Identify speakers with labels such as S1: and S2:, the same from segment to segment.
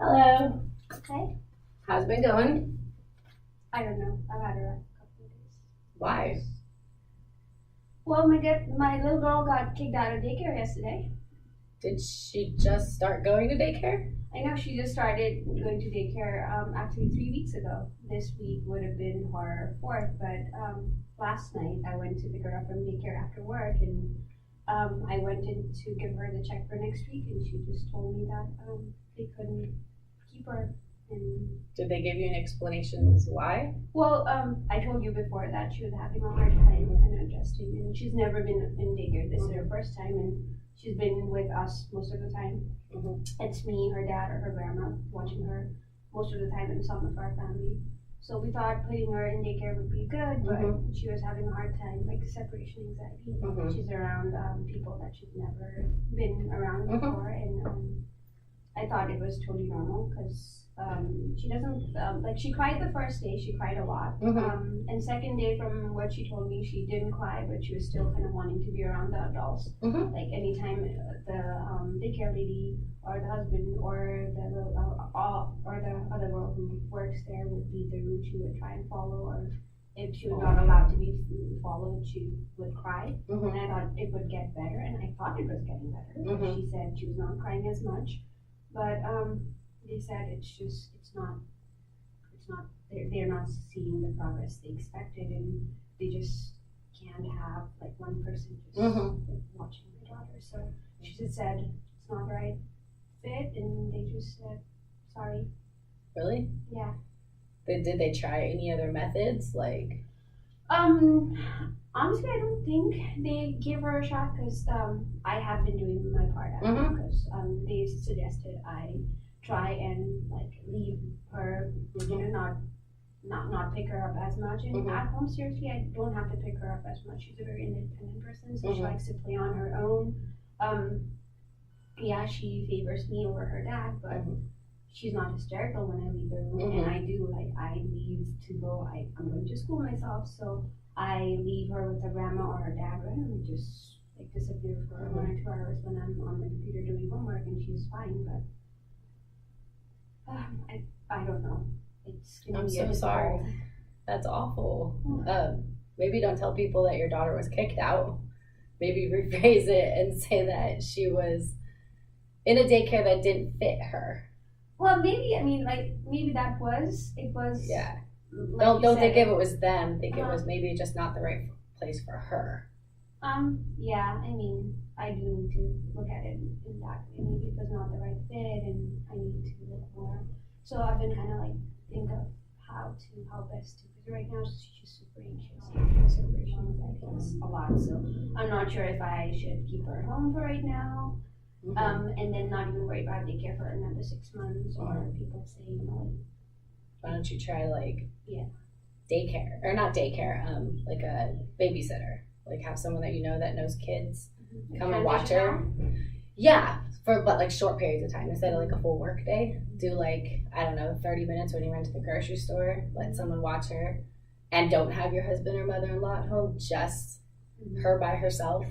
S1: Hello.
S2: Hey,
S1: How's it been going?
S2: I don't know. I've had a rough couple of days.
S1: Why?
S2: Well, my little girl got kicked out of daycare yesterday.
S1: Did she just start going to daycare?
S2: I know she just started going to daycare actually 3 weeks ago. This week would have been her fourth, but last night I went to pick her up from daycare after work, and I went in to give her the check for next week, and she just told me that they couldn't keep her. And
S1: Did they give you an explanation as to why?
S2: well, I told you before that she was having a hard time kind of adjusting, and she's never been in daycare. This is her first time, and she's been with us most of the time. It's me, her dad, or her grandma watching her most of the time in some of our family. So we thought putting her in daycare would be good, but she was having a hard time, like separation anxiety. She's around people that she's never been around before, and I thought it was totally normal because she doesn't like she cried the first day. She cried a lot, and second day, from what she told me, she didn't cry, but she was still kind of wanting to be around the adults. Like anytime the daycare lady or the husband or the other girl who works there would lead the route, she would try and follow, or if she was not allowed to be followed, she would cry. And I thought it would get better, and I thought it was getting better. She said she was not crying as much, but they said it's not they're not seeing the progress they expected, and they just can't have like one person just watching my daughter. So she just said it's not the right fit, and they just said sorry.
S1: Really?
S2: Yeah.
S1: Did they try any other methods? Like,
S2: honestly, I don't think they gave her a shot because I have been doing my part at it, because they suggested I try and like leave her, not pick her up as much. And at home, seriously, I don't have to pick her up as much. She's a very independent person, so she likes to play on her own. Yeah, she favors me over her dad, but she's not hysterical when I leave the room, and I do, like, I leave to go, I'm going to school myself, so I leave her with her grandma or her dad, right, and just like disappear for 1 or 2 hours when I'm on the computer doing homework, and she's fine. But I don't know.
S1: I'm so sorry. That's awful. Maybe don't tell people that your daughter was kicked out. Maybe rephrase it and say that she was in a daycare that didn't fit her.
S2: Well, maybe, I mean, like, maybe it was.
S1: Yeah.
S2: Like
S1: don't think it was them. Think it was maybe just not the right place for her.
S2: Yeah, I mean, I do need to look at it in that way. Maybe it was not the right fit, and I need to look more. So I've been kind of like think of how best to, because right now she's super anxious. Separation anxiety a lot. So I'm not sure if I should keep her at home for right now. And then not even worry about daycare for another 6 months, or people say,
S1: why don't you try like
S2: daycare,
S1: or not daycare, like a babysitter, like have someone that you know that knows kids come and watch her. Yeah, for but like short periods of time instead of like a full work day. Do like, I don't know, 30 minutes when you run to the grocery store, let someone watch her, and don't have your husband or mother-in-law at home, just her by herself,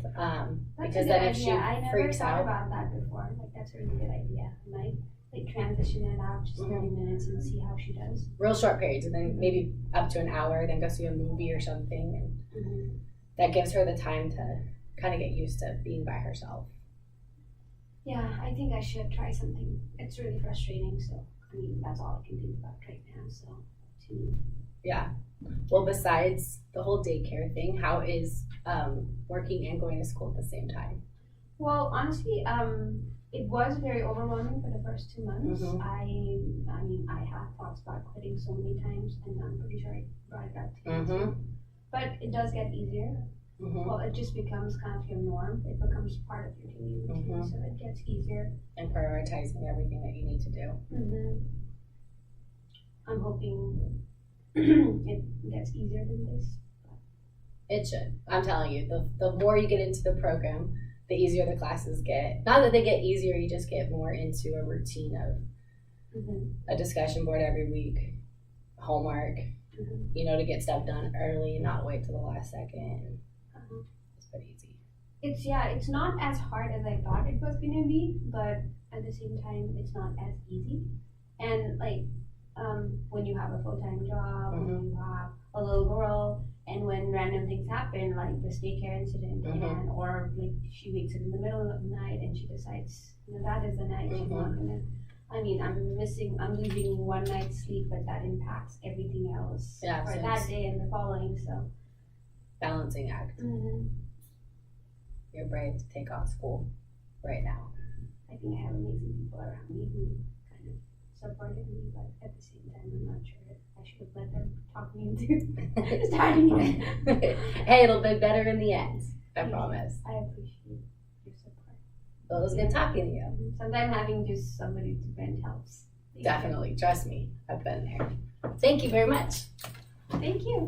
S1: because then if she freaks
S2: out, I never thought
S1: out
S2: about that before. Like, that's a really good idea. I might like transition it out just 30 minutes and see how she does.
S1: Real short periods, and then maybe up to an hour, then go see a movie or something, and that gives her the time to kind of get used to being by herself.
S2: Yeah, I think I should try something. It's really frustrating, so I mean that's all I can think about right now. So
S1: yeah. Well, besides the whole daycare thing, how is working and going to school at the same time?
S2: Well, honestly, it was very overwhelming for the first 2 months. I mean, I had thoughts about quitting so many times, and I'm pretty sure I brought it up to you. But it does get easier. Well, it just becomes kind of your norm. It becomes part of your daily routine, so it gets easier.
S1: And prioritizing everything that you need to do.
S2: I'm hoping it gets easier than this.
S1: It should. I'm telling you, the more you get into the program, the easier the classes get. Not that they get easier, you just get more into a routine of a discussion board every week, homework, to get stuff done early, not wait till the last second. It's pretty easy.
S2: It's not as hard as I thought it was going to be, but at the same time, it's not as easy. And like, when you have a full-time job,
S1: Mhm.
S2: when you have a little girl, and when random things happen, like this daycare incident,
S1: Mhm.
S2: and or like she wakes up in the middle of the night and she decides, that is the night she's not gonna. I mean, I'm losing one night's sleep, but that impacts everything else
S1: Yeah,
S2: for
S1: so
S2: that
S1: it's
S2: day and the following. So,
S1: balancing act. You're brave to take on school right now.
S2: I think I have amazing people around me who kind of supported me, but at the same time, I'm not sure if I should have let them talk me into starting it.
S1: Hey, it'll be better in the end. I promise.
S2: I appreciate your support.
S1: Well, it was good talking to you.
S2: Sometimes having just somebody to vent helps. Thank
S1: Definitely. Trust me. I've been there. Thank you very much.
S2: you. Thank you.